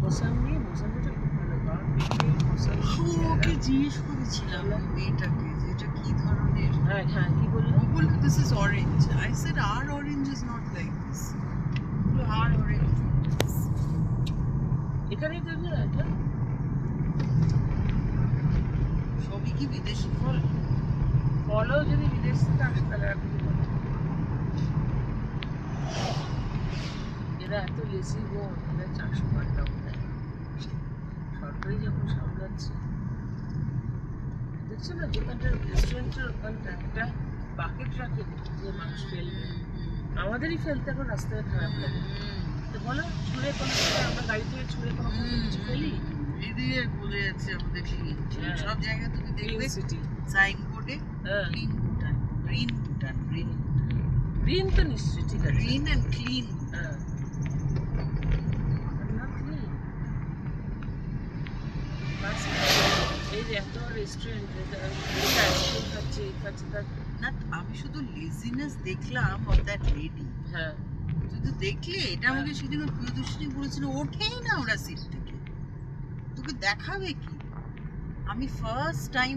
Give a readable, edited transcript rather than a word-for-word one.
মোসাম্বিটা খুব ভালো, কারণ ওকে জিজ্ঞেস করেছিলাম মেয়েটাকে যে এটা কি ধরনের। হ্যাঁ হ্যাঁ, কি বললো? ও বললো this is orange. I said আর orange is not like this. আর অরেঞ্জ এখানেই তৈরি হয় এটা? সবই কি বিদেশি ফল, ফলও যদি বিদেশ থেকে আসে তাহলে আর কিছু বলে না। এরা এত লেসি গো, এরা 400 টাকাও দেয়। সরকারি যখন সামলাচ্ছে, দেখছো না দোকানটার রেস্টুরেন্টের ওখানটা একটা বাকেট রাখে যে মানুষ ফেলবে, আমাদেরই ফেলতে এখন রাস্তায় খারাপ লাগে। তো বলো, ছুঁড়ে কোনো আমরা গাড়ি থেকে ছুঁড়ে কোনো কিছু ফেলি? এদিকে বলে যাচ্ছে আমাদের ক্লিন। সব জায়গায় তুমি দেখবে সিটি সাইনবোর্ডে clean Bhutan, green Bhutan, green green তো নিশ্চয়ই ঠিক আছে, গ্রিন এন্ড ক্লিন। হ্যাঁ না ক্লিন। এই যে এত রেস্টুরেন্ট আইসক্রিম খাচ্ছে এই খাচ্ছে তার না, আমি শুধু লেজিনেস দেখলাম অফ দ্যাট লেডি। হ্যাঁ শুধু দেখলে এটা আমাকে সেদিন প্রিয়দর্শিনী বলেছিল ওঠেই না ওরা সিট থেকে, তোকে দেখাবে কি। আমি ফার্স্ট টাইম